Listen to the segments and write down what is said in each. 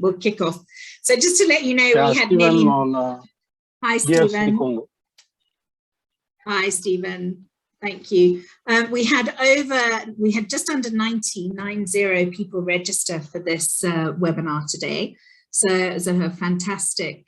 we'll kick off. So just to let you know, we had nearly... Hi, Stephen. Hi, Stephen. Thank you. We had just under 90 people register for this webinar today. So it was a fantastic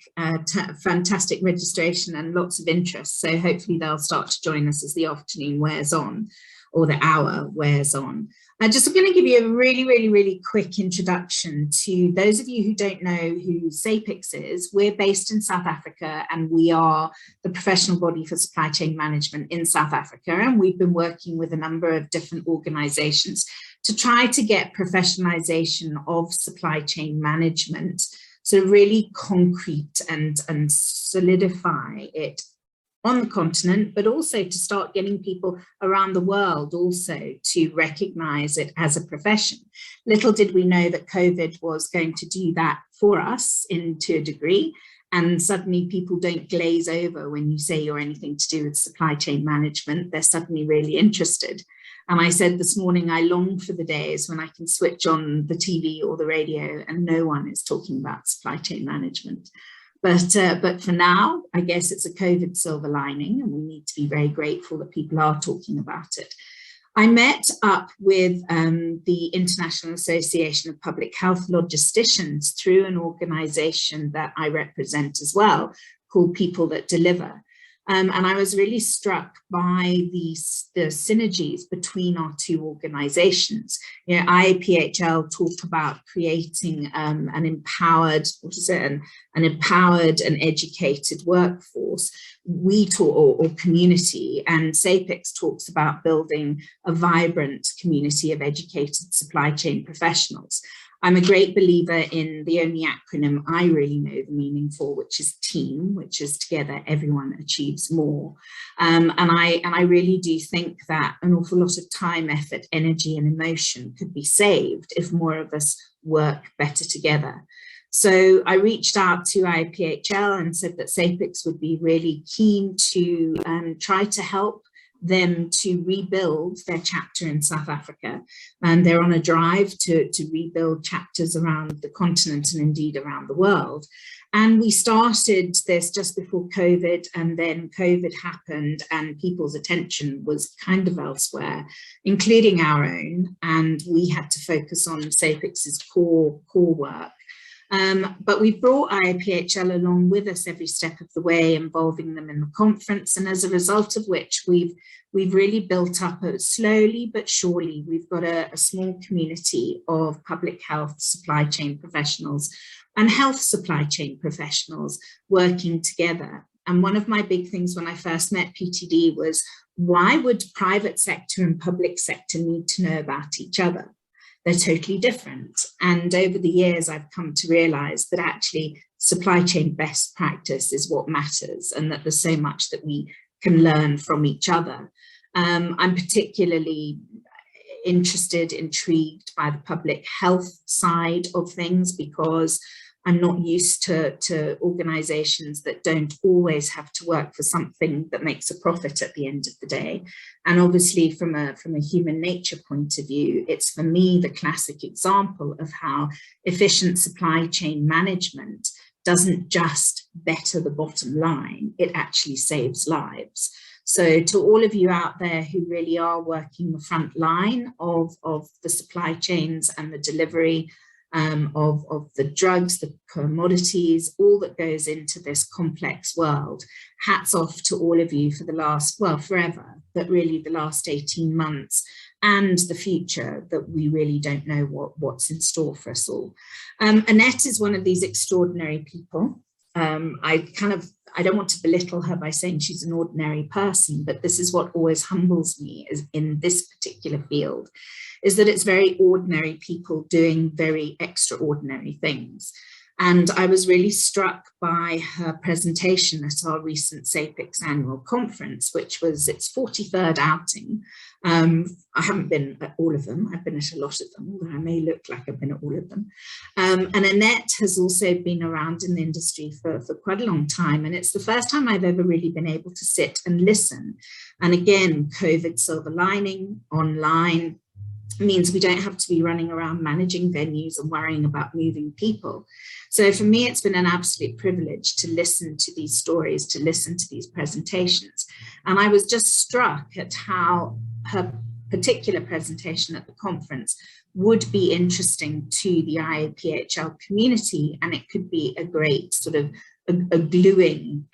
registration and lots of interest. So hopefully they'll start to join us as the afternoon wears on, or the hour wears on. I'm just going to give you a really quick introduction to those of you who don't know who SAPIX is. We're based in South Africa, and we are the professional body for supply chain management in South Africa. And we've been working with a number of different organizations to try to get professionalization of supply chain management, so really concrete and solidify it on the continent, but also to start getting people around the world also to recognize it as a profession. Little did we know that COVID was going to do that for us to a degree, and suddenly people don't glaze over when you say you're anything to do with supply chain management. They're suddenly really interested. And I said this morning, I long for the days when I can switch on the TV or the radio and no one is talking about supply chain management. But for now, I guess it's a COVID silver lining, and we need to be very grateful that people are talking about it. I met up with the International Association of Public Health Logisticians through an organization that I represent as well, called People That Deliver. And I was really struck by the synergies between our two organizations. You know, IAPHL talked about creating an empowered, an empowered and educated workforce. We talk, or community, and SAPIX talks about building a vibrant community of educated supply chain professionals. I'm a great believer in the only acronym I really know the meaning for, which is TEAM, which is together everyone achieves more. And I really do think that an awful lot of time, effort, energy and emotion could be saved if more of us work better together. So I reached out to IAPHL and said that SAPIX would be really keen to try to help them to rebuild their chapter in South Africa, and they're on a drive to rebuild chapters around the continent and indeed around the world. And we started this just before COVID, and then COVID happened and people's attention was kind of elsewhere, including our own, and we had to focus on SAPIX's core work. But we brought IAPHL along with us every step of the way, involving them in the conference, and as a result of which we've really built up, slowly but surely, we've got a small community of public health supply chain professionals and health supply chain professionals working together. And one of my big things when I first met PTD was, why would private sector and public sector need to know about each other? They're totally different. And over the years, I've come to realize that actually supply chain best practice is what matters, and that there's so much that we can learn from each other. I'm particularly intrigued by the public health side of things, because I'm not used to organizations that don't always have to work for something that makes a profit at the end of the day. And obviously from a human nature point of view, it's for me the classic example of how efficient supply chain management doesn't just better the bottom line, it actually saves lives. So to all of you out there who really are working the front line of the supply chains and the delivery of the drugs, the commodities, all that goes into this complex world. Hats off to all of you for the last, well, forever, but really the last 18 months and the future that we really don't know what's in store for us all. Annette is one of these extraordinary people. I don't want to belittle her by saying she's an ordinary person, but this is what always humbles me is in this particular field, is that it's very ordinary people doing very extraordinary things. And I was really struck by her presentation at our recent SAPIX annual conference, which was its 43rd outing. I haven't been at all of them. I've been at a lot of them, although I may look like I've been at all of them. And Annette has also been around in the industry for quite a long time. And it's the first time I've ever really been able to sit and listen. And again, COVID silver lining, online, means we don't have to be running around managing venues and worrying about moving people. So for me, it's been an absolute privilege to listen to these stories, to listen to these presentations. And I was just struck at how her particular presentation at the conference would be interesting to the IAPHL community, and it could be a great sort of a gluing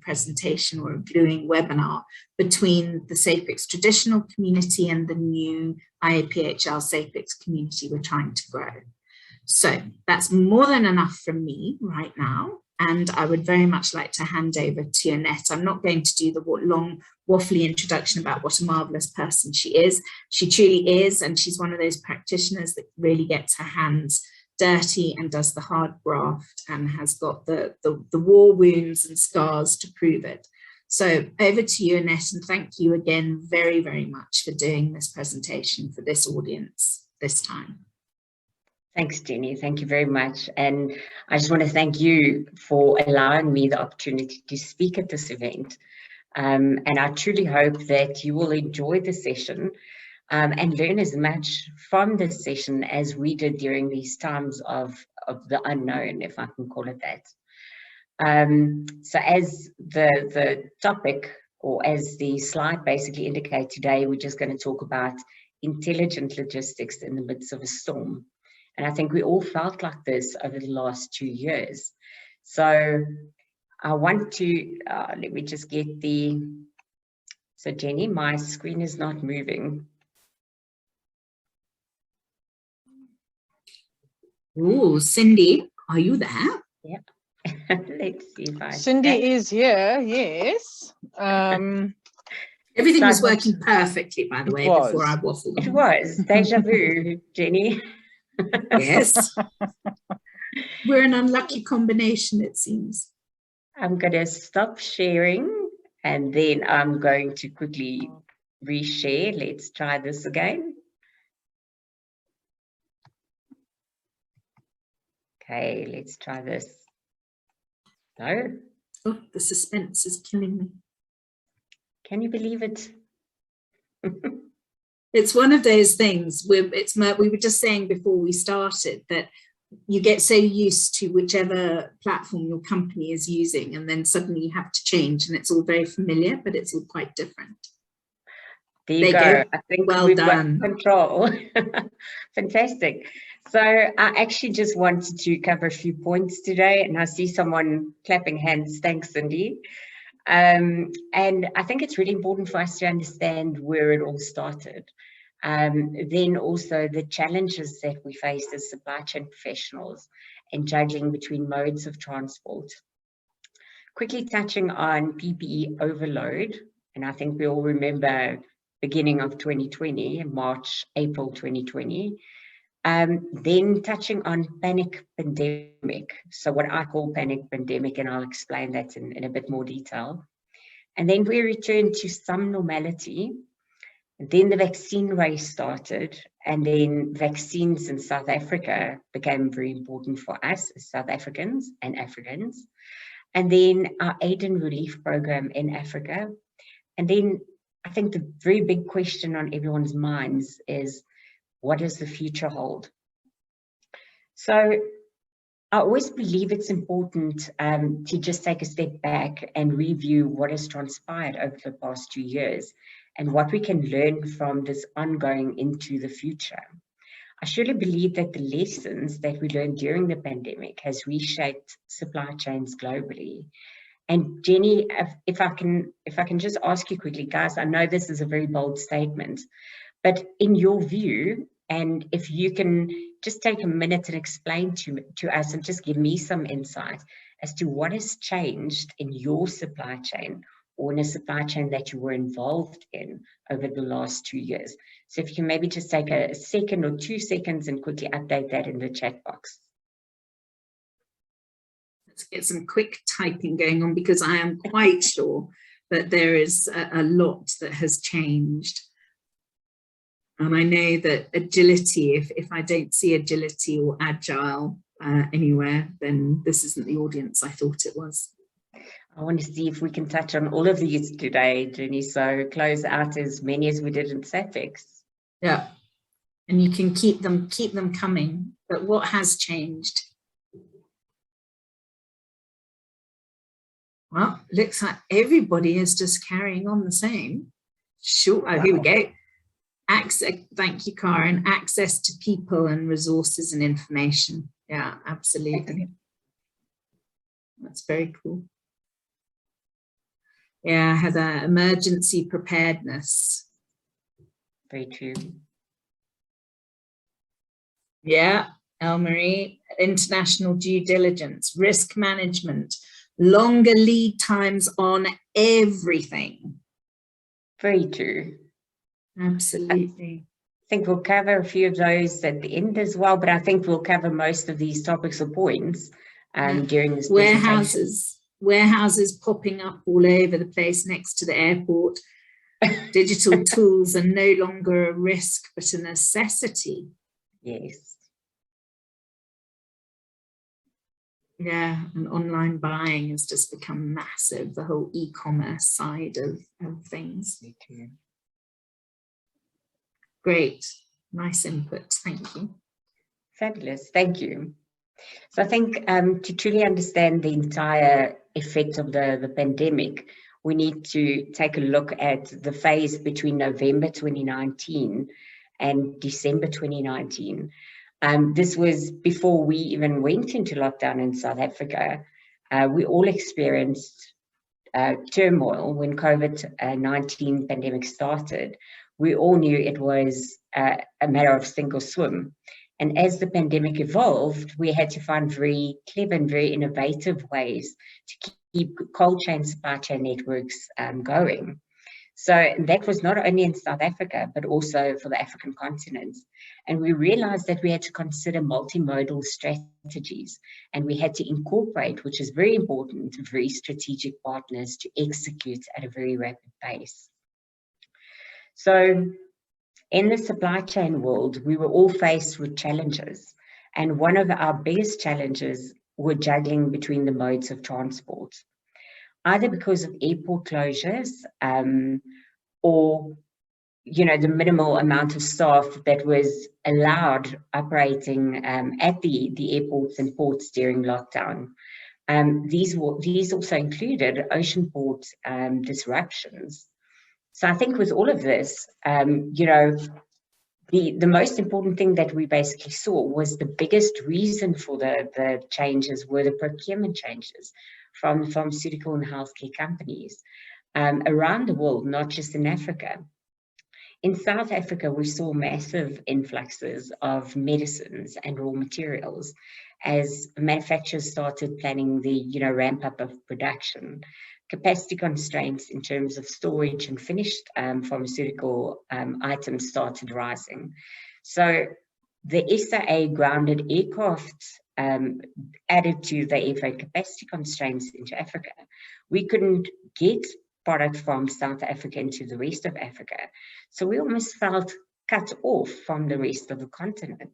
presentation or a gluing webinar between the SAFEX traditional community and the new IAPHL SAFEX community we're trying to grow. So that's more than enough from me right now. And I would very much like to hand over to Annette. I'm not going to do the long waffly introduction about what a marvelous person she is. She truly is, and she's one of those practitioners that really gets her hands dirty and does the hard graft and has got the war wounds and scars to prove it. So over to you, Annette, and thank you again very, very much for doing this presentation for this audience this time. Thanks, Jenny. Thank you very much. And I just want to thank you for allowing me the opportunity to speak at this event. And I truly hope that you will enjoy the session and learn as much from this session as we did during these times of the unknown, if I can call it that. So as the topic, or as the slide basically indicates today, we're just going to talk about intelligent logistics in the midst of a storm. And I think we all felt like this over the last 2 years. So I want to, let me just get so Jenny, my screen is not moving. Oh, Cindy, are you there? Yeah. Let's see if I Cindy is here, yes. Everything was working perfectly, by the way, before I waffled on. It was deja vu, Jenny. Yes. We're an unlucky combination, it seems. I'm going to stop sharing and then I'm going to quickly reshare. Let's try this again. Okay, let's try this. No. Oh, the suspense is killing me. Can you believe it? It's one of those things where we were just saying before we started that you get so used to whichever platform your company is using, and then suddenly you have to change, and it's all very familiar, but it's all quite different. There you go. I think well we've done. got control. Fantastic. So I actually just wanted to cover a few points today, and I see someone clapping hands. Thanks, Cindy. And I think it's really important for us to understand where it all started. Then also the challenges that we faced as supply chain professionals and juggling between modes of transport. Quickly touching on PPE overload, and I think we all remember beginning of 2020, March, April 2020. Then touching on panic pandemic, so what I call panic pandemic, and I'll explain that in a bit more detail. And then we returned to some normality. Then the vaccine race started, and then vaccines in South Africa became very important for us as South Africans and Africans. And then our aid and relief program in Africa. And then I think the very big question on everyone's minds is, what does the future hold? So I always believe it's important to just take a step back and review what has transpired over the past 2 years and what we can learn from this ongoing into the future. I surely believe that the lessons that we learned during the pandemic has reshaped supply chains globally. And Jenny, if I can just ask you quickly, guys, I know this is a very bold statement, but in your view, and if you can just take a minute and explain to us and just give me some insight as to what has changed in your supply chain or in a supply chain that you were involved in over the last 2 years. So if you can maybe just take a second or 2 seconds and quickly update that in the chat box. Let's get some quick typing going on, because I am quite sure that there is a lot that has changed. And I know that agility, if I don't see agility or agile anywhere, then this isn't the audience I thought it was. I want to see if we can touch on all of these today, Jenny. So close out as many as we did in SAFEX. Yeah. and you can keep them coming. But what has changed? Well, looks like everybody is just carrying on the same. Sure. Oh, here we go. Access, thank you, Karen. Access to people and resources and information. Yeah, absolutely. That's very cool. Yeah, Heather, emergency preparedness. Very true. Yeah, Elmarie, international due diligence, risk management, longer lead times on everything. Very true. Absolutely. I think we'll cover a few of those at the end as well, but I think we'll cover most of these topics or points during this presentation. Warehouses popping up all over the place next to the airport. Digital tools are no longer a risk, but a necessity. Yes. Yeah, and online buying has just become massive, the whole e-commerce side of things. Me too. Great, nice input, thank you. Fabulous, thank you. So I think to truly understand the entire effect of the pandemic, we need to take a look at the phase between November 2019 and December 2019. This was before we even went into lockdown in South Africa. We all experienced turmoil when COVID-19 pandemic started. We all knew it was a matter of sink or swim. And as the pandemic evolved, we had to find very clever and very innovative ways to keep cold chain supply chain networks going. So that was not only in South Africa, but also for the African continent. And we realized that we had to consider multimodal strategies, and we had to incorporate, which is very important, very strategic partners to execute at a very rapid pace. So in the supply chain world, we were all faced with challenges. And one of our biggest challenges were juggling between the modes of transport, either because of airport closures or, the minimal amount of staff that was allowed operating at the airports and ports during lockdown. These also included ocean port disruptions. So I think with all of this, the most important thing that we basically saw was the biggest reason for the changes were the procurement changes from the pharmaceutical and healthcare companies around the world, not just in Africa. In South Africa, we saw massive influxes of medicines and raw materials as manufacturers started planning the ramp up of production. Capacity constraints in terms of storage and finished pharmaceutical items started rising. So the SAA grounded aircraft added to the airfreight capacity constraints into Africa. We couldn't get product from South Africa into the rest of Africa. So we almost felt cut off from the rest of the continent.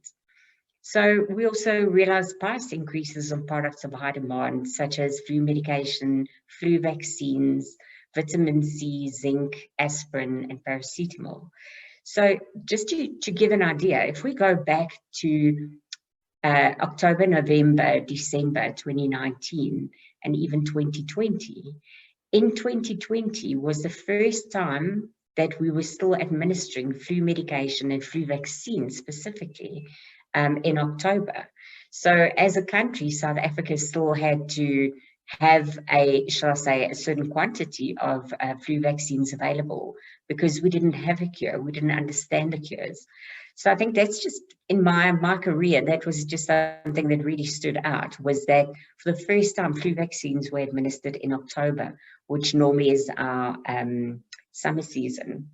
So we also realized price increases on products of high demand, such as flu medication, flu vaccines, vitamin C, zinc, aspirin, and paracetamol. So just to give an idea, if we go back to October, November, December 2019, and even 2020, in 2020 was the first time that we were still administering flu medication and flu vaccines specifically in October. So as a country, South Africa still had to have a certain quantity of flu vaccines available because we didn't have a cure. We didn't understand the cures. So I think that's just, in my career, that was just something that really stood out, was that for the first time, flu vaccines were administered in October, which normally is our summer season.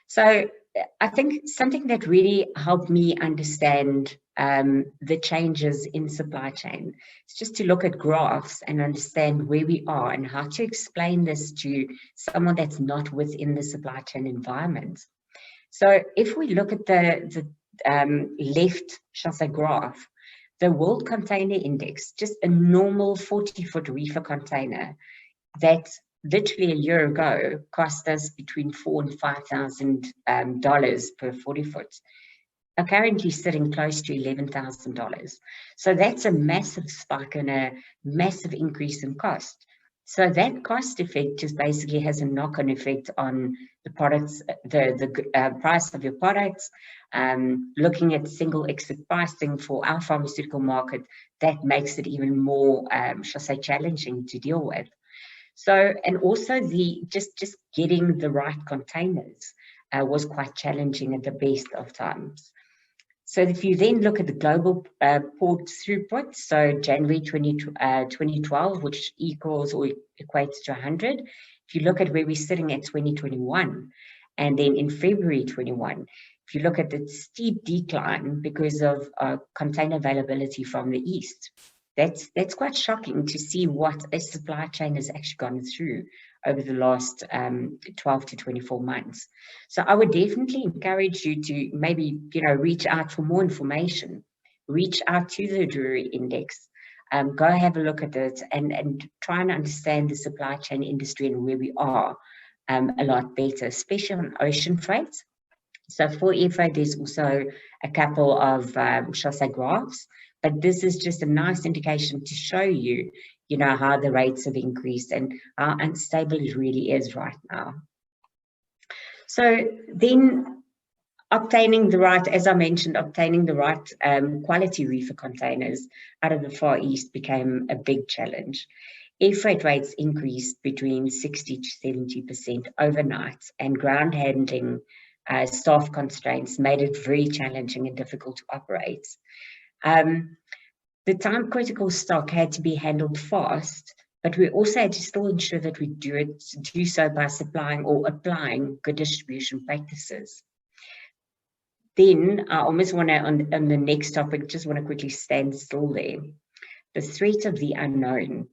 So I think something that really helped me understand the changes in supply chain is just to look at graphs and understand where we are and how to explain this to someone that's not within the supply chain environment. So if we look at the left, graph, the World Container Index, just a normal 40-foot reefer container that literally a year ago cost us between $4,000 and $5,000 per 40 foot, are currently sitting close to $11,000. So that's a massive spike and a massive increase in cost. So that cost effect just basically has a knock-on effect on the products, the price of your products. Looking at single exit pricing for our pharmaceutical market, that makes it even more, shall I say, challenging to deal with. So, and also just getting the right containers was quite challenging at the best of times. So if you then look at the global port throughput, so January 2012, which equals or equates to 100, if you look at where we're sitting at 2021, and then in February 21, if you look at the steep decline because of container availability from the East, that's quite shocking to see what a supply chain has actually gone through over the last 12 to 24 months. So I would definitely encourage you to maybe, reach out for more information, reach out to the Drewry Index, go have a look at it and try and understand the supply chain industry and where we are a lot better, especially on ocean freight. So for air freight, there's also a couple of, shall I say, graphs, but this is just a nice indication to show you, how the rates have increased and how unstable it really is right now. So then obtaining the right, as I mentioned, obtaining the right quality reefer containers out of the Far East became a big challenge. Air freight rates increased between 60 to 70% overnight, and ground handling staff constraints made it very challenging and difficult to operate. The time-critical stock had to be handled fast, but we also had to still ensure that we do so by supplying or applying good distribution practices. Then I almost want to, on the next topic, just want to quickly stand still there. The threat of the unknown.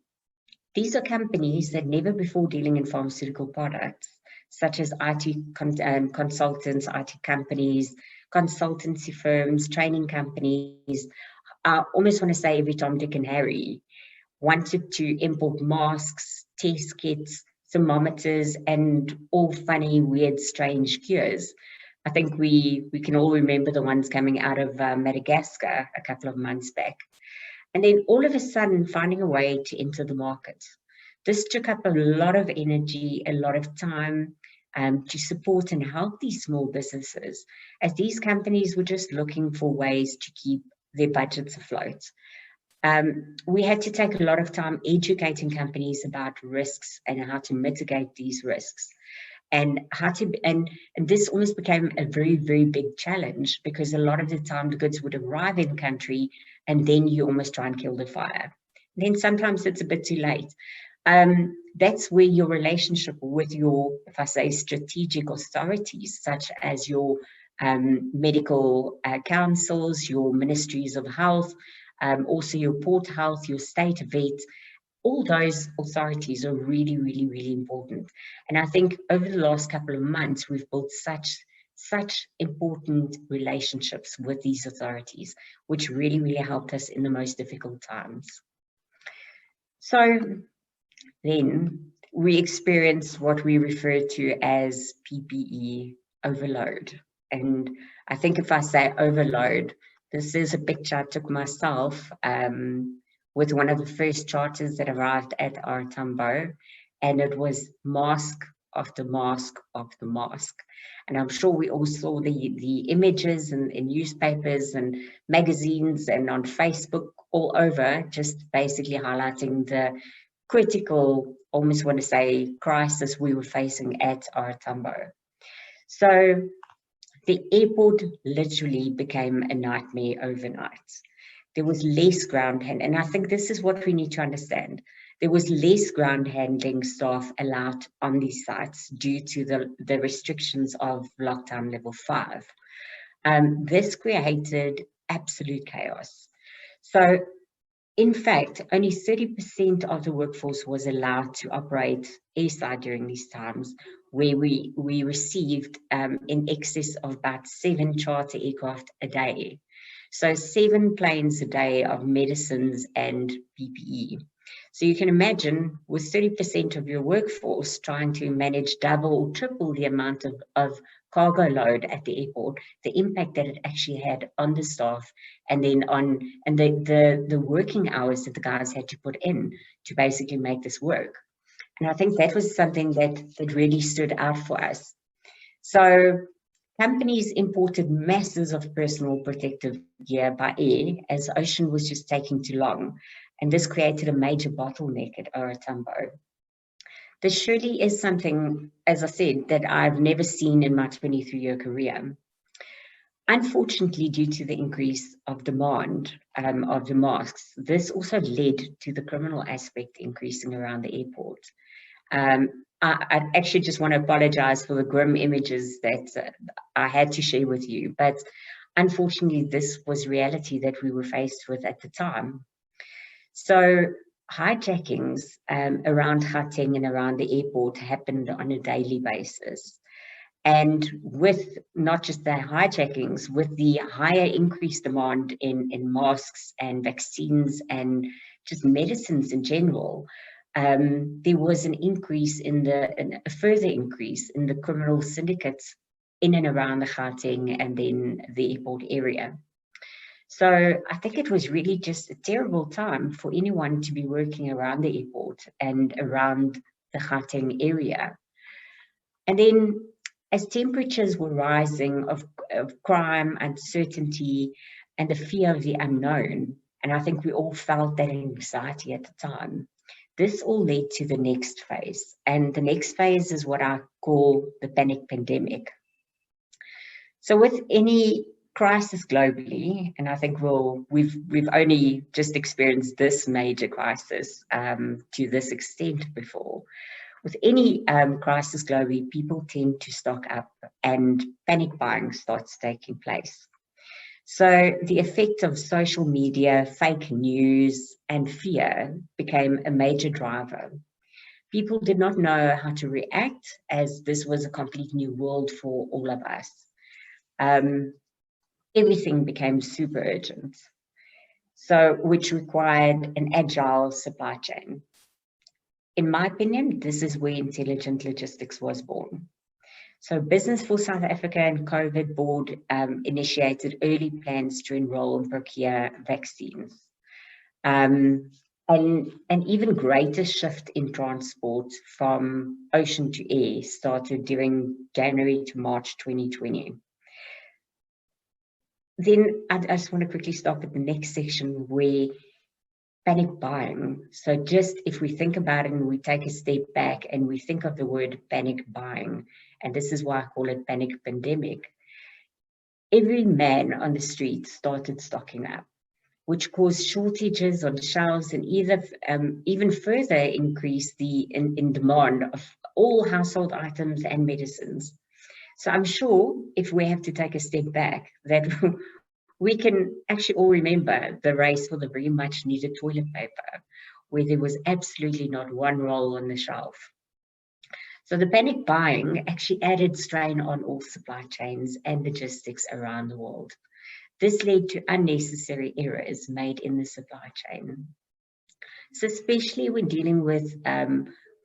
These are companies that never before dealing in pharmaceutical products, such as IT consultants, IT companies, consultancy firms, training companies. I almost want to say every Tom, Dick and Harry wanted to import masks, test kits, thermometers, and all funny, weird, strange cures. I think we can all remember the ones coming out of Madagascar a couple of months back. And then all of a sudden finding a way to enter the market. This took up a lot of energy, a lot of time to support and help these small businesses, as these companies were just looking for ways to keep their budgets afloat. We had to take a lot of time educating companies about risks and how to mitigate these risks. And this almost became a very, very big challenge, because a lot of the time the goods would arrive in country and then you almost try and kill the fire. Then sometimes it's a bit too late. That's where your relationship with your, if I say, strategic authorities, such as your medical councils, your ministries of health, also your port health, your state vet, all those authorities are really, really, really important. And I think over the last couple of months, we've built such important relationships with these authorities, which really, really helped us in the most difficult times. So then we experienced what we refer to as PPE overload. And I think if I say overload, this is a picture I took myself with one of the first charters that arrived at our Tambo, and it was mask after mask after mask. And I'm sure we all saw the images in newspapers and magazines and on Facebook all over, just basically highlighting the critical, almost want to say, crisis we were facing at our Tambo. So the airport literally became a nightmare overnight. There was less ground handling, and I think this is what we need to understand. There was less ground handling staff allowed on these sites due to the restrictions of lockdown level 5. This created absolute chaos. So in fact, only 30% of the workforce was allowed to operate airside during these times, where we received in excess of about 7 charter aircraft a day. So 7 planes a day of medicines and PPE. So you can imagine, with 30% of your workforce trying to manage double or triple the amount of cargo load at the airport, the impact that it actually had on the staff, and then the working hours that the guys had to put in to basically make this work. And I think that was something that really stood out for us. So companies imported masses of personal protective gear by air as ocean was just taking too long. And this created a major bottleneck at OR Tambo. This surely is something, as I said, that I've never seen in my 23-year career. Unfortunately, due to the increase of demand of the masks, this also led to the criminal aspect increasing around the airport. I actually just want to apologize for the grim images that I had to share with you, but unfortunately, this was reality that we were faced with at the time. So hijackings around Gauteng and around the airport happened on a daily basis. And with not just the hijackings, with the higher increased demand in masks and vaccines and just medicines in general, there was an increase a further increase in the criminal syndicates in and around the Gauteng and then the airport area. So I think it was really just a terrible time for anyone to be working around the airport and around the Gauteng area. And then as temperatures were rising of crime, uncertainty, and the fear of the unknown, and I think we all felt that anxiety at the time, this all led to the next phase. And the next phase is what I call the panic pandemic. So with any crisis globally, and I think we've only just experienced this major crisis to this extent before. With any crisis globally, people tend to stock up and panic buying starts taking place. So the effect of social media, fake news, and fear became a major driver. People did not know how to react as this was a complete new world for all of us. Everything became super urgent, so which required an agile supply chain. In my opinion, this is where intelligent logistics was born. So Business for South Africa and COVID board initiated early plans to enroll and procure vaccines. And an even greater shift in transport from ocean to air started during January to March 2020. Then I just want to quickly stop at the next section where panic buying. So just if we think about it and we take a step back and we think of the word panic buying, and this is why I call it panic pandemic, every man on the street started stocking up, which caused shortages on shelves and even further increased in demand of all household items and medicines. So I'm sure if we have to take a step back, that we can actually all remember the race for the very much needed toilet paper, where there was absolutely not one roll on the shelf. So the panic buying actually added strain on all supply chains and logistics around the world. This led to unnecessary errors made in the supply chain. So especially when dealing with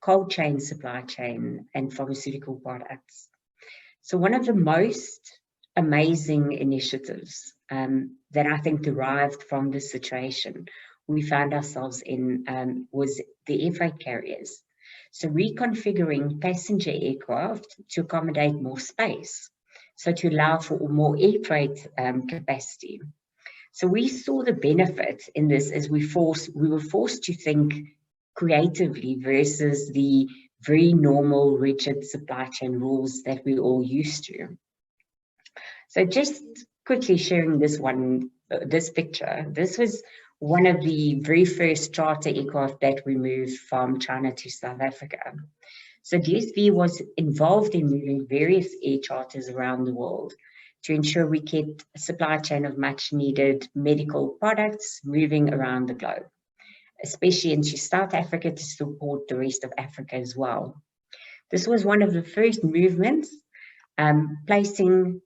cold chain supply chain and pharmaceutical products. So one of the most amazing initiatives that I think derived from this situation we found ourselves in was the airfreight carriers. So reconfiguring passenger aircraft to accommodate more space, so to allow for more airfreight capacity. So we saw the benefit in this as we were forced to think creatively versus the very normal rigid supply chain rules that we're all used to. So just quickly sharing this picture. This was one of the very first charter aircraft that we moved from China to South Africa. So DSV was involved in moving various air charters around the world to ensure we kept a supply chain of much needed medical products moving around the globe, especially into South Africa to support the rest of Africa as well. This was one of the first movements, placing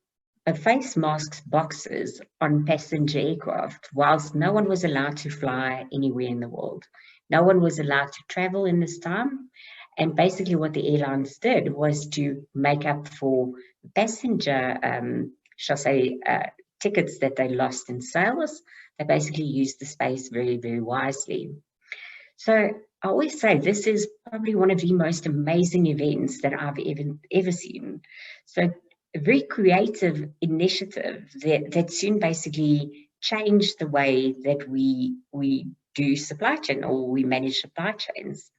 face masks boxes on passenger aircraft, whilst no one was allowed to fly anywhere in the world. No one was allowed to travel in this time, And basically what the airlines did was to make up for passenger, tickets that they lost in sales. They basically used the space very, very wisely. So I always say this is probably one of the most amazing events that I've ever seen. So a very creative initiative that soon basically changed the way that we do supply chain, or we manage supply chains.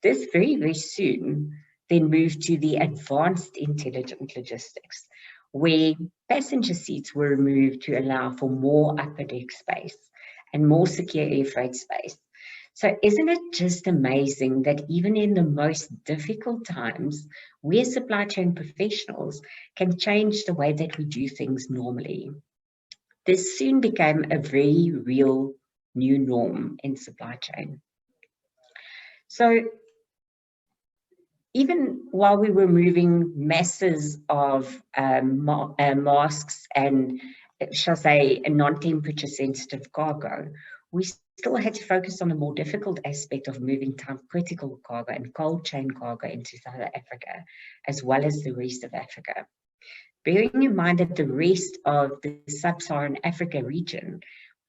This very, very soon then moved to the advanced intelligent logistics, where passenger seats were removed to allow for more upper deck space and more secure air freight space. So isn't it just amazing that even in the most difficult times, we as supply chain professionals can change the way that we do things normally? This soon became a very real new norm in supply chain. So even while we were moving masses of masks and, shall I say, non-temperature sensitive cargo, we still had to focus on the more difficult aspect of moving time-critical cargo and cold chain cargo into South Africa, as well as the rest of Africa. Bearing in mind that the rest of the sub-Saharan Africa region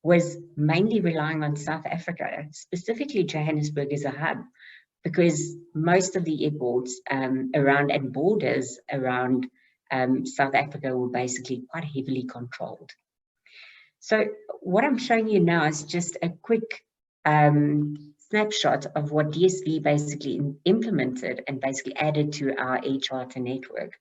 was mainly relying on South Africa, specifically Johannesburg as a hub, because most of the airports around and borders around South Africa were basically quite heavily controlled. So what I'm showing you now is just a quick snapshot of what DSV basically implemented and basically added to our air charter network.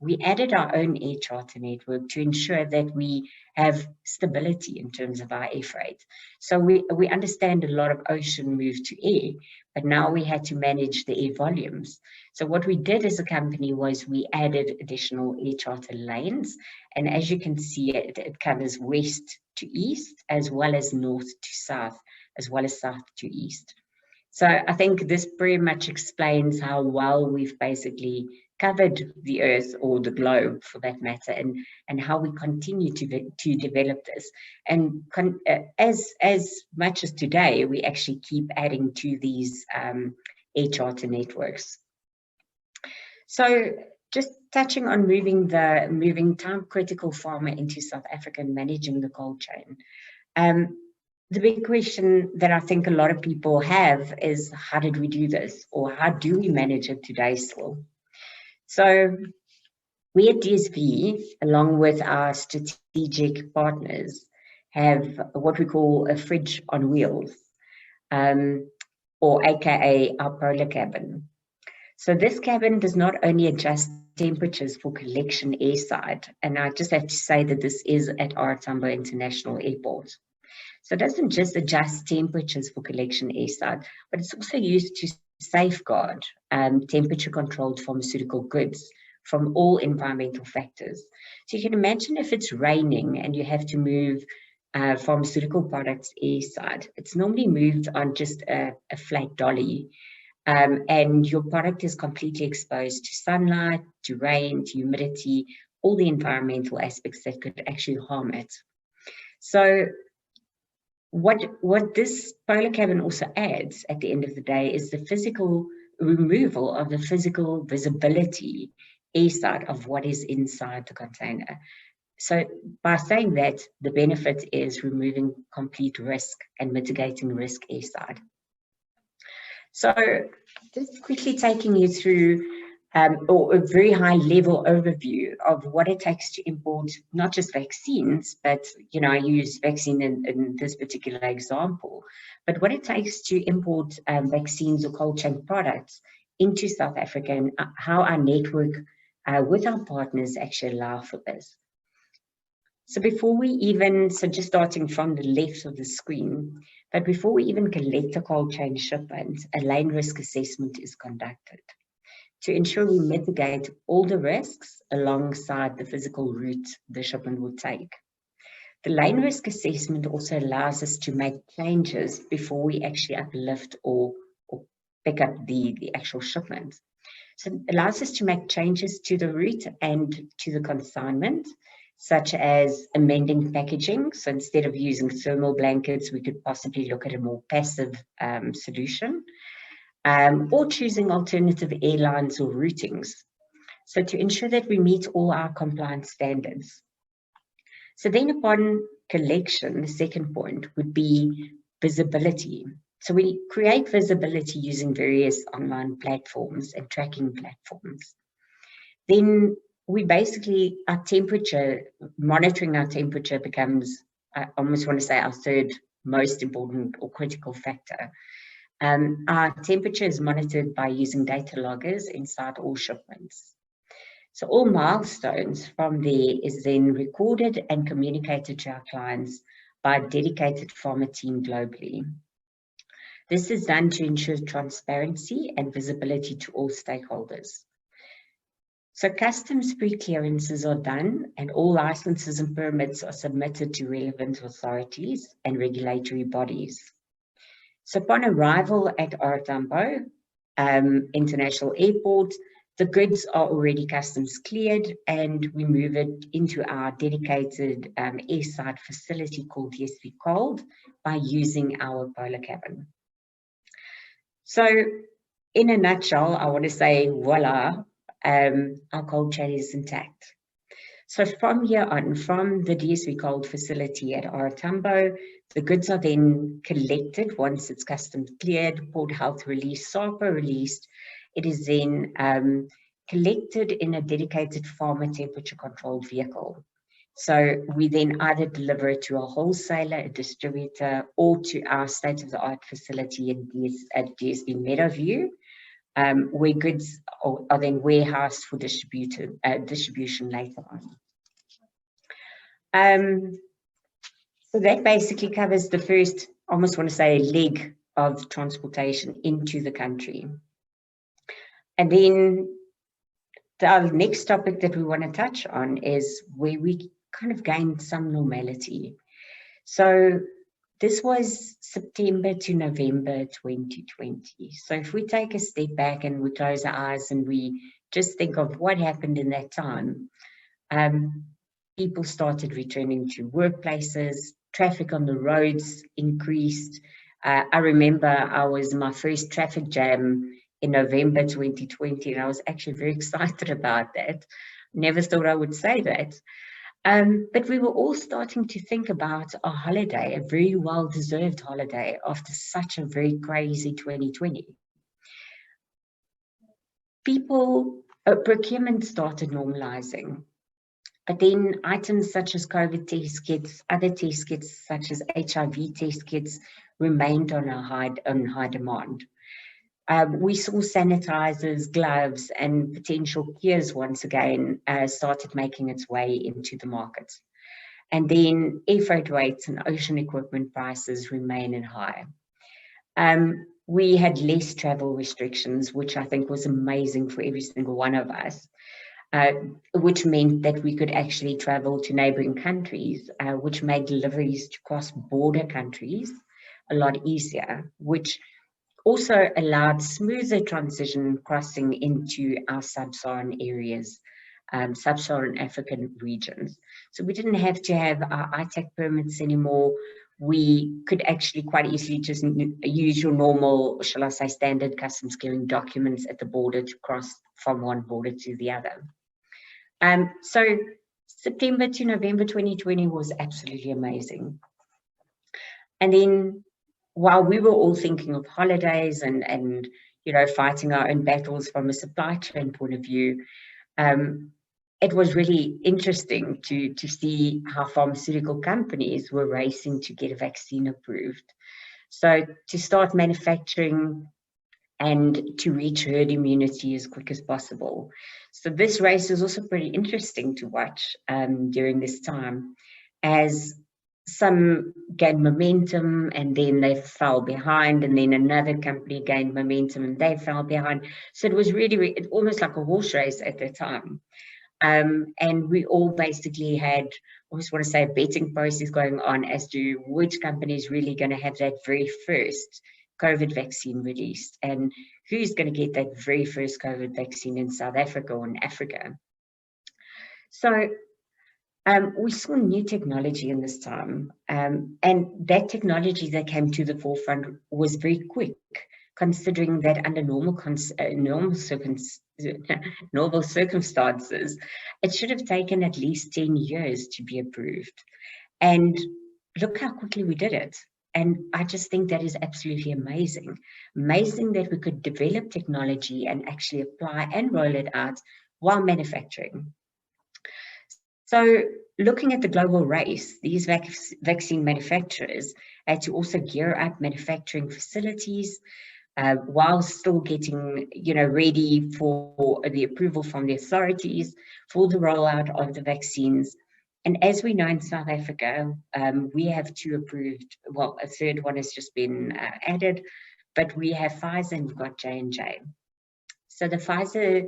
We added our own air charter network to ensure that we have stability in terms of our air freight. So we understand a lot of ocean moved to air, but now we had to manage the air volumes. So what we did as a company was we added additional air charter lanes. And as you can see, it covers west to east, as well as north to south, as well as south to east. So I think this pretty much explains how well we've basically covered the earth, or the globe for that matter, and how we continue to develop this. And as much as today, we actually keep adding to these air charter networks. So just touching on moving time-critical pharma into South Africa and managing the cold chain. The big question that I think a lot of people have is, how did we do this? Or how do we manage it today still? So we at DSV, along with our strategic partners, have what we call a fridge on wheels, or AKA our polar cabin. So this cabin does not only adjust temperatures for collection airside, and I just have to say that this is at our Tambo International Airport. So it doesn't just adjust temperatures for collection airside, but it's also used to safeguard temperature-controlled pharmaceutical goods from all environmental factors. So you can imagine if it's raining and you have to move pharmaceutical products airside, it's normally moved on just a flat dolly, and your product is completely exposed to sunlight, to rain, to humidity, all the environmental aspects that could actually harm it. So what this polar cabin also adds at the end of the day is the physical removal of the physical visibility airside of what is inside the container. So by saying that, the benefit is removing complete risk and mitigating risk airside. So just quickly taking you through or a very high level overview of what it takes to import not just vaccines, but I use vaccine in this particular example, but what it takes to import vaccines or cold chain products into South Africa, and how our network with our partners actually allow for this. So just starting from the left of the screen, but before we even collect a cold chain shipment, a lane risk assessment is conducted to ensure we mitigate all the risks alongside the physical route the shipment will take. The lane risk assessment also allows us to make changes before we actually uplift or pick up the actual shipment. So it allows us to make changes to the route and to the consignment, such as amending packaging. So instead of using thermal blankets, we could possibly look at a more passive solution. or choosing alternative airlines or routings. So to ensure that we meet all our compliance standards. So then upon collection, the second point would be visibility. So we create visibility using various online platforms and tracking platforms. Then we basically, monitoring our temperature becomes, I almost want to say, our third most important or critical factor. Our temperature is monitored by using data loggers inside all shipments. So all milestones from there is then recorded and communicated to our clients by a dedicated Pharma team globally. This is done to ensure transparency and visibility to all stakeholders. So customs pre-clearances are done and all licenses and permits are submitted to relevant authorities and regulatory bodies. So upon arrival at Tambo International Airport, the goods are already customs cleared and we move it into our dedicated airside facility called DSV Cold by using our polar cabin. So in a nutshell, I want to say, voila, our cold chain is intact. So from here on, from the DSV Cold facility at Tambo, the goods are then collected once it's customs cleared, port health released, SAPA released. It is then collected in a dedicated Pharma temperature controlled vehicle. So we then either deliver it to a wholesaler, a distributor, or to our state-of-the-art facility at DSV Meadowview, where goods are then warehoused for distribution later on. So that basically covers the first, I almost want to say, leg of transportation into the country. And then the next topic that we want to touch on is where we kind of gained some normality. So this was September to November 2020. So if we take a step back and we close our eyes and we just think of what happened in that time, people started returning to workplaces, traffic on the roads increased. I remember I was in my first traffic jam in November 2020, and I was actually very excited about that. Never thought I would say that. But we were all starting to think about a holiday, a very well-deserved holiday after such a very crazy 2020. Procurement started normalizing. But then items such as COVID test kits, other test kits such as HIV test kits remained on high demand. We saw sanitizers, gloves, and potential cures once again started making its way into the market. And then air freight rates and ocean equipment prices remain high. We had less travel restrictions, which I think was amazing for every single one of us. Which meant that we could actually travel to neighboring countries, which made deliveries to cross-border countries a lot easier, which also allowed smoother transition crossing into our sub-Saharan areas, sub-Saharan African regions. So we didn't have to have our ITAC permits anymore. We could actually quite easily just use your normal, shall I say, standard customs clearing documents at the border to cross from one border to the other. So September to November 2020 was absolutely amazing. And then while we were all thinking of holidays and you know, fighting our own battles from a supply chain point of view, it was really interesting to see how pharmaceutical companies were racing to get a vaccine approved. So to start manufacturing and to reach herd immunity as quick as possible. So this race is also pretty interesting to watch during this time, as some gained momentum and then they fell behind, and then another company gained momentum and they fell behind. So it was really almost like a horse race at the time. And we all basically had, I always want to say, a betting process going on as to which company is really going to have that very first COVID vaccine released and who's going to get that very first COVID vaccine in South Africa or in Africa. So we saw new technology in this time, and that technology that came to the forefront was very quick. considering that under normal circumstances, it should have taken at least 10 years to be approved. And look how quickly we did it. And I just think that is absolutely amazing. Amazing that we could develop technology and actually apply and roll it out while manufacturing. So looking at the global race, these vaccine manufacturers had to also gear up manufacturing facilities while still getting, ready for the approval from the authorities for the rollout of the vaccines. And as we know in South Africa, we have 2 approved, well, a third one has just been added, but we have Pfizer and we've got J&J. So the Pfizer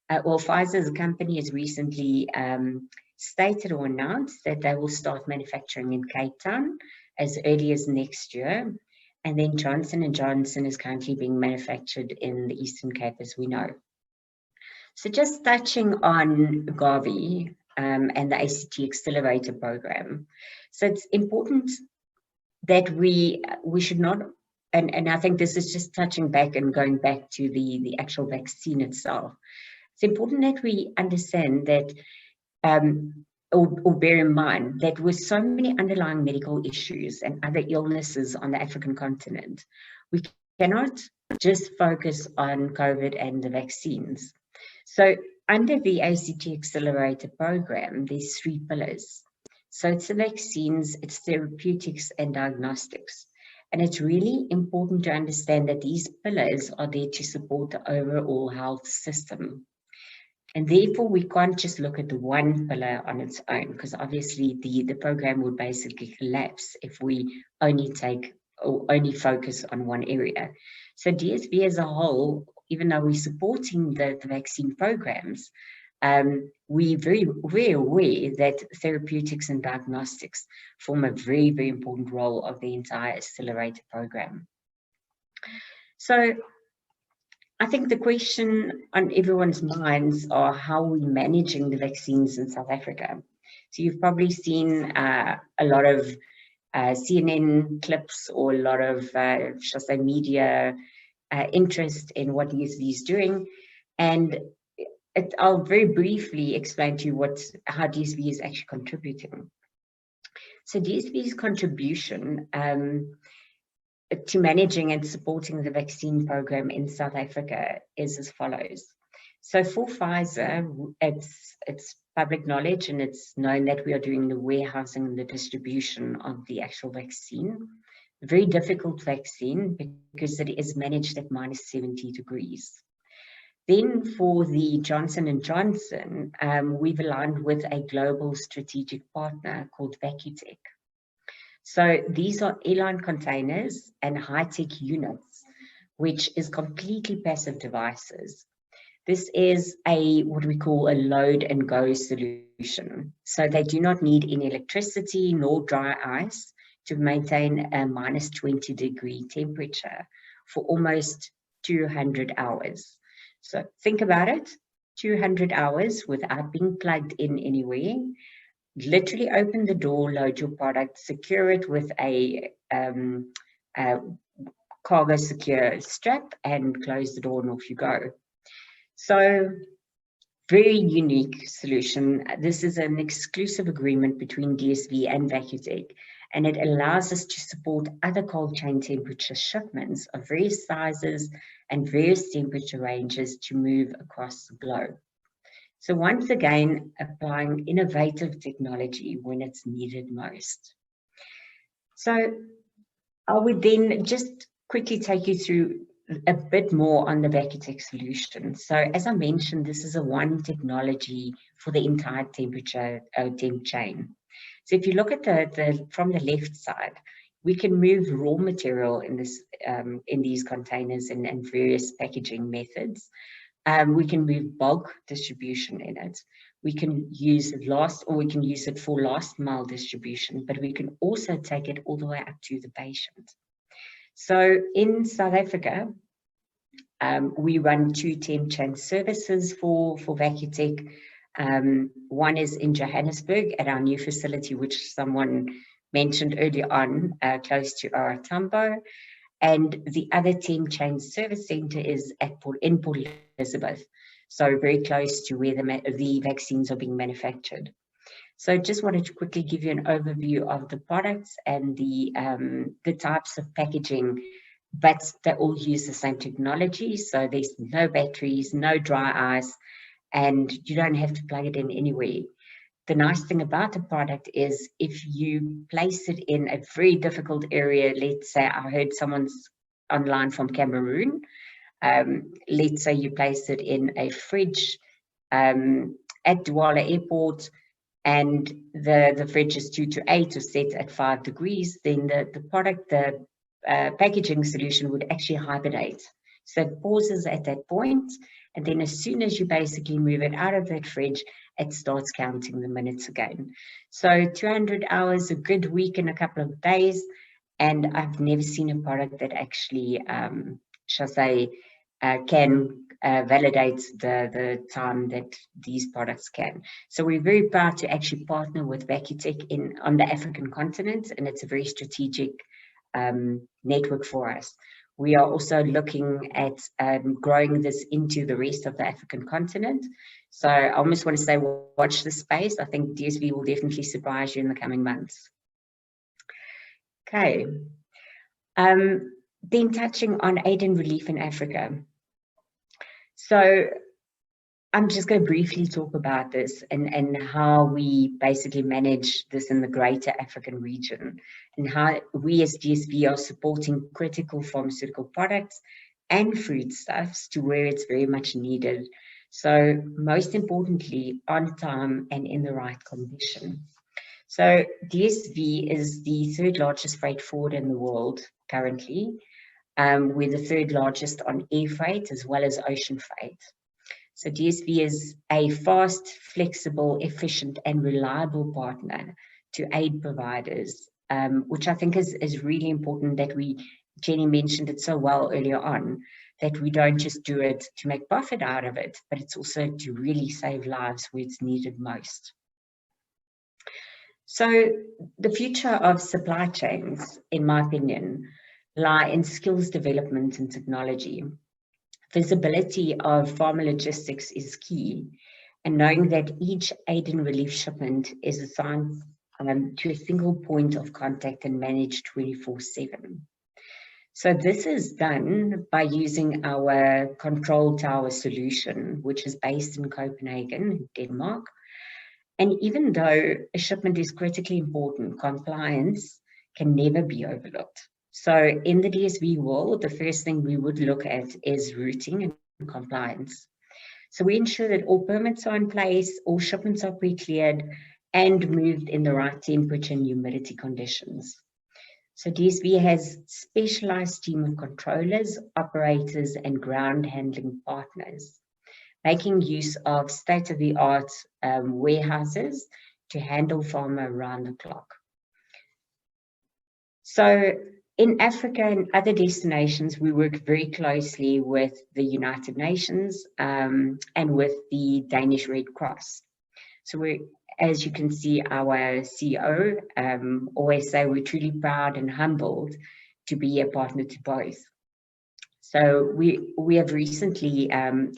as a company has recently stated or announced that they will start manufacturing in Cape Town as early as next year. And then Johnson & Johnson is currently being manufactured in the Eastern Cape, as we know. So just touching on Gavi and the ACT Accelerator program. So it's important that we should not, and I think this is just touching back and going back to the actual vaccine itself. It's important that we understand that or bear in mind that with so many underlying medical issues and other illnesses on the African continent, we cannot just focus on COVID and the vaccines. So under the ACT Accelerator program, there's 3 pillars. So it's the vaccines, it's therapeutics and diagnostics. And it's really important to understand that these pillars are there to support the overall health system. And therefore, we can't just look at the one pillar on its own, because obviously the program would basically collapse if we only take or only focus on one area. So DSV as a whole, even though we're supporting the vaccine programs, we're very aware that therapeutics and diagnostics form a very, very important role of the entire accelerator program. So I think the question on everyone's minds are how are we managing the vaccines in South Africa? So you've probably seen a lot of CNN clips or a lot of, shall I say, media interest in what DSV is doing. And I'll very briefly explain to you how DSV is actually contributing. So DSV's contribution to managing and supporting the vaccine program in South Africa is as follows. So for Pfizer, it's public knowledge and it's known that we are doing the warehousing and the distribution of the actual vaccine. A very difficult vaccine because it is managed at -70 degrees. Then for the Johnson & Johnson, we've aligned with a global strategic partner called Vacutech. So these are airline containers and high-tech units, which is completely passive devices. This is what we call a load and go solution. So they do not need any electricity nor dry ice to maintain a -20 degree temperature for almost 200 hours. So think about it, 200 hours without being plugged in anywhere. Literally open the door, load your product, secure it with a cargo secure strap and close the door and off you go. So very unique solution. This is an exclusive agreement between DSV and Vacutech, and it allows us to support other cold chain temperature shipments of various sizes and various temperature ranges to move across the globe. So once again, applying innovative technology when it's needed most. So I would then just quickly take you through a bit more on the Vacutech solution. So as I mentioned, this is a one technology for the entire temperature temp chain. So if you look at from the left side, we can move raw material in these containers and various packaging methods. We can move bulk distribution in it. We can use it for last mile distribution, but we can also take it all the way up to the patient. So in South Africa, we run 2 temp chain services for Vacutech. One is in Johannesburg at our new facility, which someone mentioned earlier on, close to our Tambo. And the other team change service center is in Port Elizabeth, so very close to where the vaccines are being manufactured. So just wanted to quickly give you an overview of the products and the types of packaging, but they all use the same technology. So there's no batteries, no dry ice, and you don't have to plug it in anywhere. The nice thing about the product is if you place it in a very difficult area, let's say I heard someone's online from Cameroon, let's say you place it in a fridge at Douala Airport, and the fridge is 2 to 8 or set at 5 degrees, then the packaging solution would actually hibernate. So it pauses at that point, and then as soon as you basically move it out of that fridge, it starts counting the minutes again. So 200 hours, a good week and a couple of days, and I've never seen a product that actually, shall say, can validate the time that these products can. So we're very proud to actually partner with Vacutech on the African continent, and it's a very strategic network for us. We are also looking at growing this into the rest of the African continent. So I almost want to say, watch the space. I think DSV will definitely surprise you in the coming months. Okay. Then touching on aid and relief in Africa. So I'm just going to briefly talk about this and how we basically manage this in the greater African region, and how we as DSV are supporting critical pharmaceutical products and foodstuffs to where it's very much needed. So most importantly, on time and in the right condition. So DSV is the third largest freight forwarder in the world currently. We're the third largest on air freight as well as ocean freight. So DSV is a fast, flexible, efficient, and reliable partner to aid providers, which I think is really important that Jenny mentioned it so well earlier on, that we don't just do it to make profit out of it, but it's also to really save lives where it's needed most. So the future of supply chains, in my opinion, lie in skills development and technology. Visibility of pharma logistics is key, and knowing that each aid and relief shipment is assigned to a single point of contact and managed 24/7. So this is done by using our control tower solution, which is based in Copenhagen, Denmark. And even though a shipment is critically important, compliance can never be overlooked. So in the DSV world, the first thing we would look at is routing and compliance. So we ensure that all permits are in place, all shipments are pre-cleared and moved in the right temperature and humidity conditions. So DSV has specialized team of controllers, operators, and ground handling partners, making use of state-of-the-art warehouses to handle pharma around the clock. So in Africa and other destinations, we work very closely with the United Nations and with the Danish Red Cross. So as you can see, our CEO always say we're truly proud and humbled to be a partner to both. So we have recently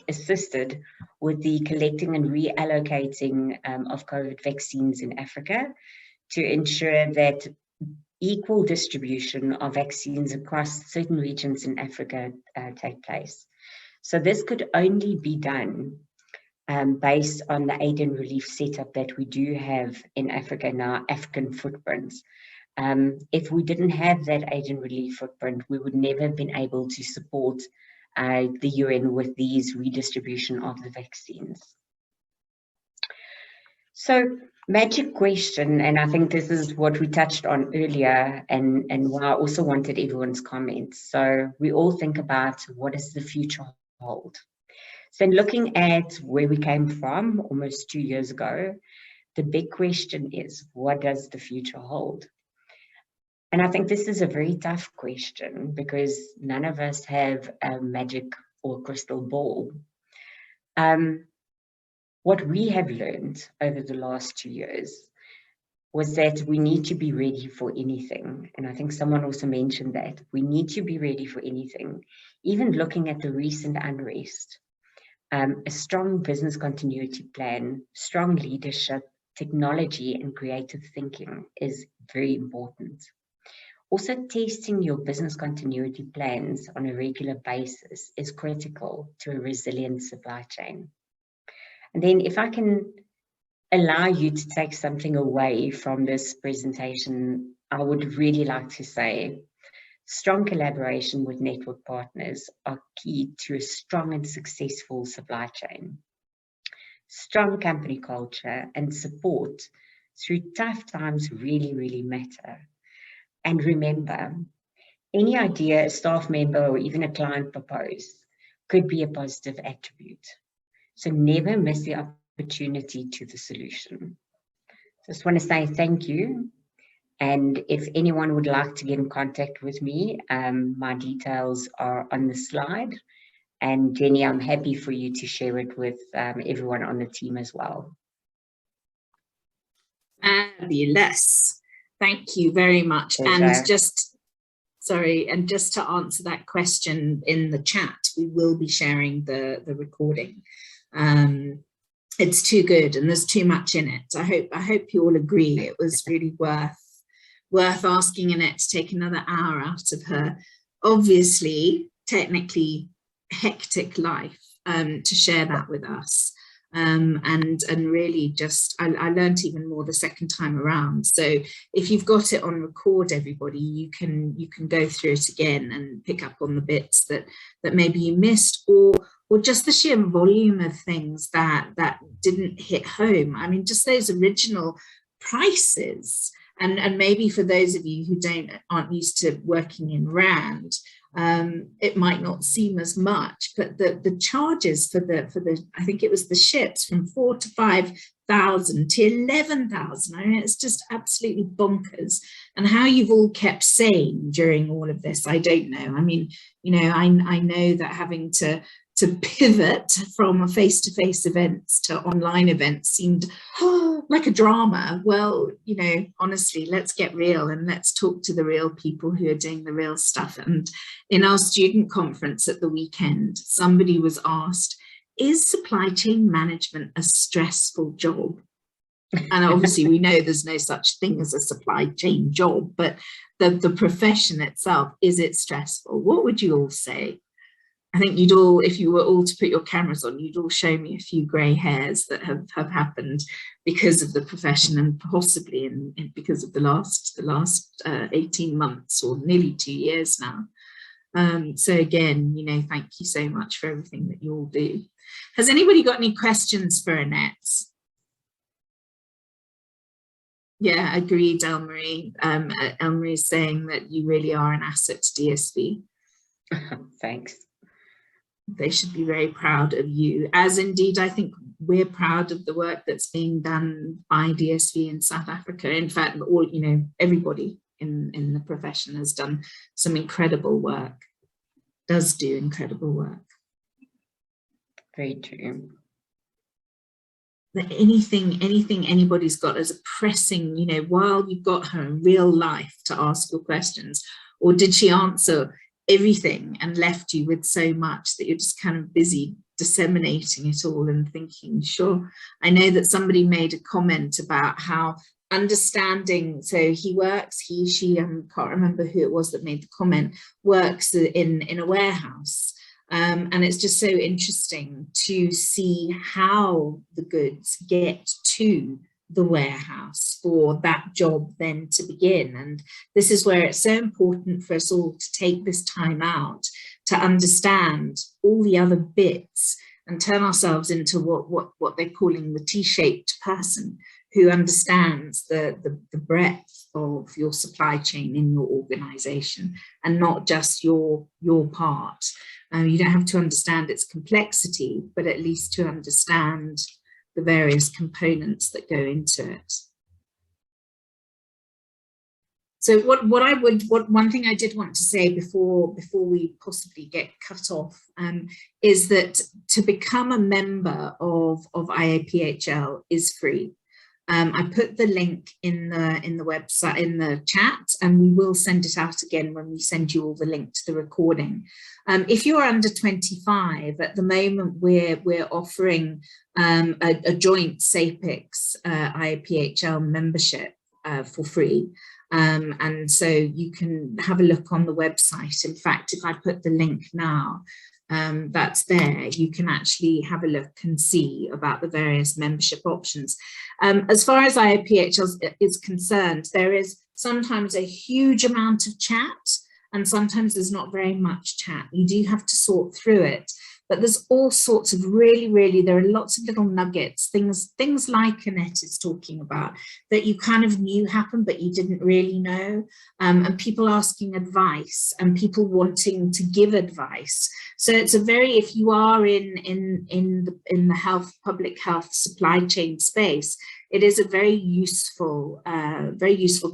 assisted with the collecting and reallocating of COVID vaccines in Africa to ensure that equal distribution of vaccines across certain regions in Africa take place. So this could only be done based on the aid and relief setup that we do have in Africa in our African footprints. If we didn't have that aid and relief footprint, we would never have been able to support the UN with these redistribution of the vaccines. So magic question, and I think this is what we touched on earlier and why I also wanted everyone's comments. So we all think about what does the future hold? So in looking at where we came from almost 2 years ago, the big question is, what does the future hold? And I think this is a very tough question because none of us have a magic or crystal ball. What we have learned over the last 2 years was that we need to be ready for anything. And I think someone also mentioned that we need to be ready for anything, even looking at the recent unrest. A strong business continuity plan, strong leadership, technology, and creative thinking is very important. Also, testing your business continuity plans on a regular basis is critical to a resilient supply chain. And then if I can allow you to take something away from this presentation, I would really like to say strong collaboration with network partners are key to a strong and successful supply chain. Strong company culture and support through tough times really, really matter. And remember, any idea a staff member or even a client proposes could be a positive attribute. So never miss the opportunity to the solution. Just want to say thank you. And if anyone would like to get in contact with me, my details are on the slide. And Jenny, I'm happy for you to share it with everyone on the team as well. Fabulous. Thank you very much. Pleasure. And just to answer that question in the chat, we will be sharing the recording. It's too good and there's too much in it. I hope you all agree it was really worth asking Annette to take another hour out of her obviously technically hectic life to share that with us. And really just I learned even more the second time around. So if you've got it on record, everybody, you can go through it again and pick up on the bits that maybe you missed, or just the sheer volume of things that didn't hit home. I mean, just those original prices, and maybe for those of you who aren't used to working in Rand, it might not seem as much, but the charges for the I think it was the ships from 4,000 to 5,000 to 11,000. I mean, it's just absolutely bonkers. And how you've all kept sane during all of this, I don't know. I mean, you know, I know that having to pivot from face-to-face events to online events seemed like a drama. Well, you know, honestly, let's get real and let's talk to the real people who are doing the real stuff. And in our student conference at the weekend, somebody was asked, is supply chain management a stressful job? And obviously we know there's no such thing as a supply chain job, but the profession itself, is it stressful? What would you all say? I think you'd all, if you were all to put your cameras on, you'd all show me a few grey hairs that have happened because of the profession, and possibly because of the last 18 months or nearly 2 years now. So again, you know, thank you so much for everything that you all do. Has anybody got any questions for Annette? Yeah, agreed, Elmarie. Elmarie is saying that you really are an asset to DSV. Thanks. They should be very proud of you, as indeed I think we're proud of the work that's being done by DSV in South Africa. In fact, all, you know, everybody in the profession has done some incredible work, does do incredible work. Very true. Anything anybody's got as a pressing, you know, while you've got her in real life to ask your questions, or did she answer everything and left you with so much that you're just kind of busy disseminating it all and thinking, sure. I know that somebody made a comment about how understanding, so he works, he, she, I can't remember who it was that made the comment, works in a warehouse. And it's just so interesting to see how the goods get to the warehouse for that job then to begin. And this is where it's so important for us all to take this time out to understand all the other bits and turn ourselves into what they're calling the T-shaped person, who understands the breadth of your supply chain in your organization and not just your part. You don't have to understand its complexity, but at least to understand the various components that go into it. So one thing I did want to say before we possibly get cut off is that to become a member of IAPHL is free. I put the link in the website, in the chat, and we will send it out again when we send you all the link to the recording. If you're under 25, at the moment we're offering a joint SAPICS IAPHL membership for free. And so you can have a look on the website. In fact, if I put the link now, that's there, you can actually have a look and see about the various membership options. As far as IAPHL is concerned, there is sometimes a huge amount of chat and sometimes there's not very much chat. You do have to sort through it, but there's all sorts of really, there are lots of little nuggets, things like Annette is talking about that you kind of knew happened, but you didn't really know, and people asking advice and people wanting to give advice. So it's a very, if you are in the public health supply chain space, it is a very useful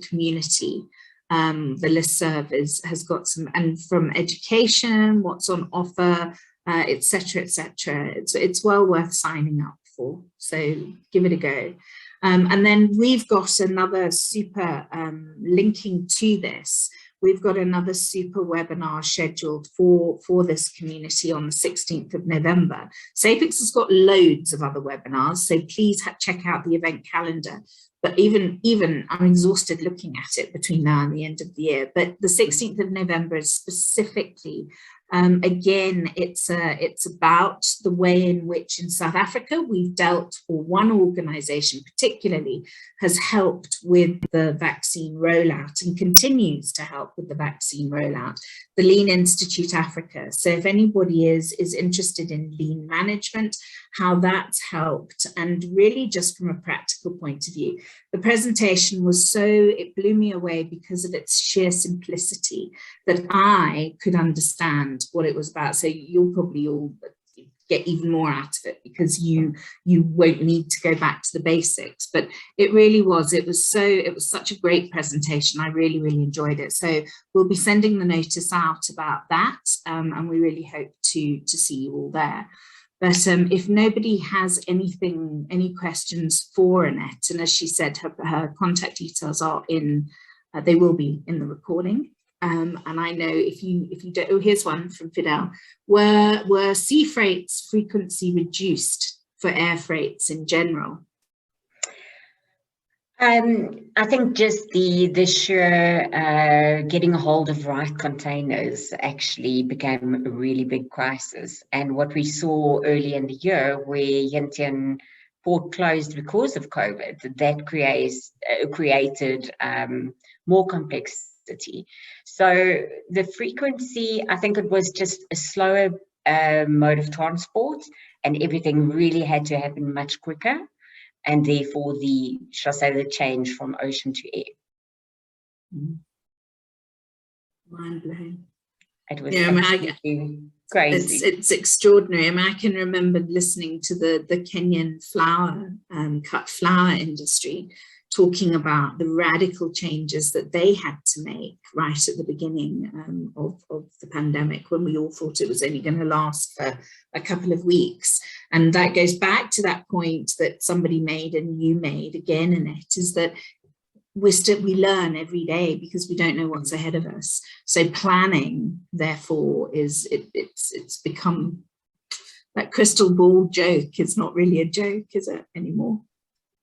community. The listserv has got some, and from education, what's on offer, etc., etc. It's well worth signing up for. So give it a go. And then we've got another super linking to this. We've got another super webinar scheduled for this community on the 16th of November. SAPICS has got loads of other webinars, so please check out the event calendar. But even I'm exhausted looking at it between now and the end of the year. But the 16th of November is specifically, again, it's about the way in which in South Africa we've dealt, or one organisation particularly has helped with the vaccine rollout and continues to help with the vaccine rollout, the Lean Institute Africa. So if anybody is interested in lean management, how that's helped, and really just from a practical point of view, the presentation was it blew me away because of its sheer simplicity that I could understand what it was about. So you'll probably all get even more out of it because you won't need to go back to the basics, but it really was, it was such a great presentation. I really enjoyed it. So we'll be sending the notice out about that, and we really hope to see you all there. But if nobody has any questions for Annette, and as she said, her contact details are they will be in the recording. And I know if you don't, oh, here's one from Fidel. Were sea freight's frequency reduced for air freights in general? I think just the sheer getting a hold of right containers actually became a really big crisis. And what we saw early in the year, where Yantian port closed because of COVID, that created more complexity. So the frequency, I think it was just a slower mode of transport, and everything really had to happen much quicker. And therefore, the change from ocean to air. Mind blowing. It was crazy. It's extraordinary. I mean, I can remember listening to the Kenyan cut flour industry talking about the radical changes that they had to make right at the beginning of the pandemic, when we all thought it was only going to last for a couple of weeks. And that goes back to that point that somebody made and you made again, Annette, is that we learn every day because we don't know what's ahead of us. So planning, therefore, it's become that crystal ball joke. It's not really a joke, is it, anymore?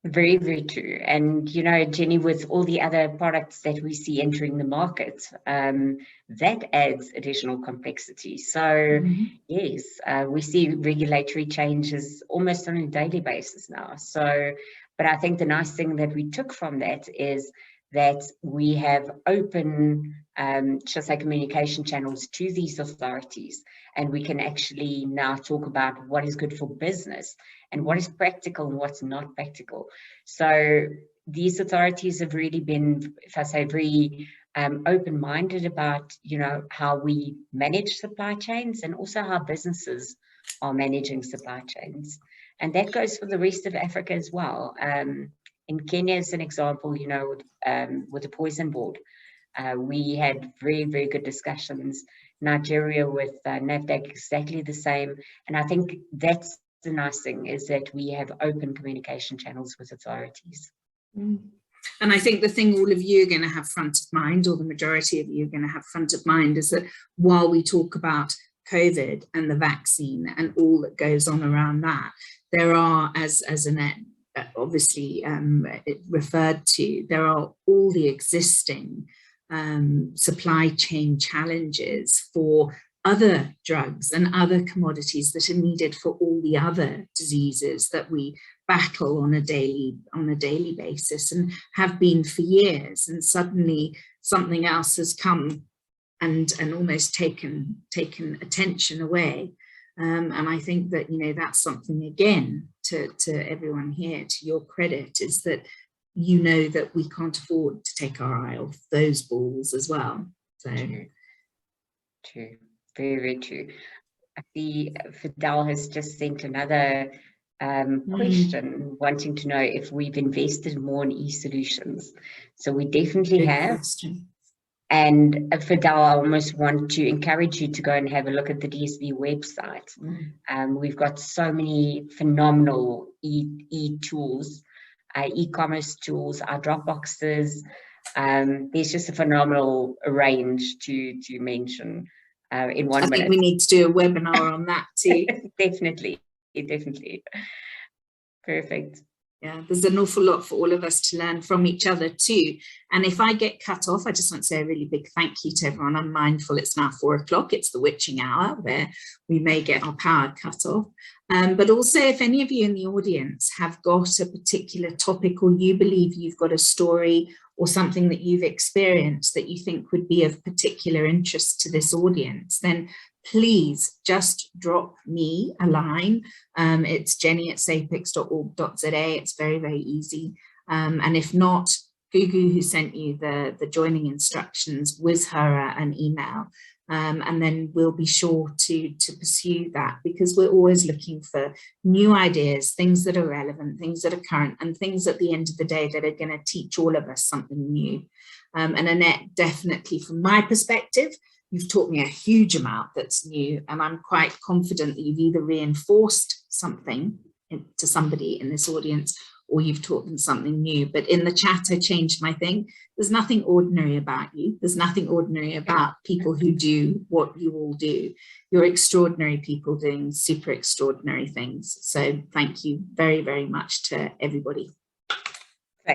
Very, very true. And, you know, Jenny, with all the other products that we see entering the market, that adds additional complexity. So, yes, we see regulatory changes almost on a daily basis now. So, but I think the nice thing that we took from that is that we have open, communication channels to these authorities, and we can actually now talk about what is good for business and what is practical and what's not practical. So these authorities have really been, if I say, very open-minded about, you know, how we manage supply chains and also how businesses are managing supply chains. And that goes for the rest of Africa as well. In Kenya, as an example, you know, with the poison board, we had very, very good discussions. Nigeria with NAFDAC, exactly the same. And I think that's the nice thing, is that we have open communication channels with authorities. And I think the thing all of you are going to have front of mind, or the majority of you are going to have front of mind, is that while we talk about COVID and the vaccine and all that goes on around that, there are, as Annette obviously it referred to, there are all the existing supply chain challenges for other drugs and other commodities that are needed for all the other diseases that we battle on a daily basis and have been for years, and suddenly something else has come and almost taken attention away. And I think that, you know, that's something, again, to everyone here, to your credit, is that you know that we can't afford to take our eye off those balls as well. So true. Very, very true. I see Fidel has just sent another question, wanting to know if we've invested more in e-solutions. So we definitely good have. question. And Fidel, I almost want to encourage you to go and have a look at the DSB website. We've got so many phenomenal e-tools, e-commerce tools, our drop boxes. There's just a phenomenal range to mention in 1 minute. I think we need to do a webinar on that too. Definitely. Perfect. Yeah, there's an awful lot for all of us to learn from each other too. And if I get cut off, I just want to say a really big thank you to everyone. I'm mindful it's now 4 o'clock. It's the witching hour where we may get our power cut off. But also, if any of you in the audience have got a particular topic, or you believe you've got a story or something that you've experienced that you think would be of particular interest to this audience, then please just drop me a line. It's jenny@sapix.org.za. It's very, very easy. And if not, Gugu, who sent you the joining instructions, whiz her an email. And then we'll be sure to pursue that, because we're always looking for new ideas, things that are relevant, things that are current, and things at the end of the day that are going to teach all of us something new. And Annette, definitely from my perspective, you've taught me a huge amount that's new, and I'm quite confident that you've either reinforced something to somebody in this audience, or you've taught them something new. But in the chat, I changed my thing. There's nothing ordinary about you. There's nothing ordinary about people who do what you all do. You're extraordinary people doing super extraordinary things. So thank you very, very much to everybody.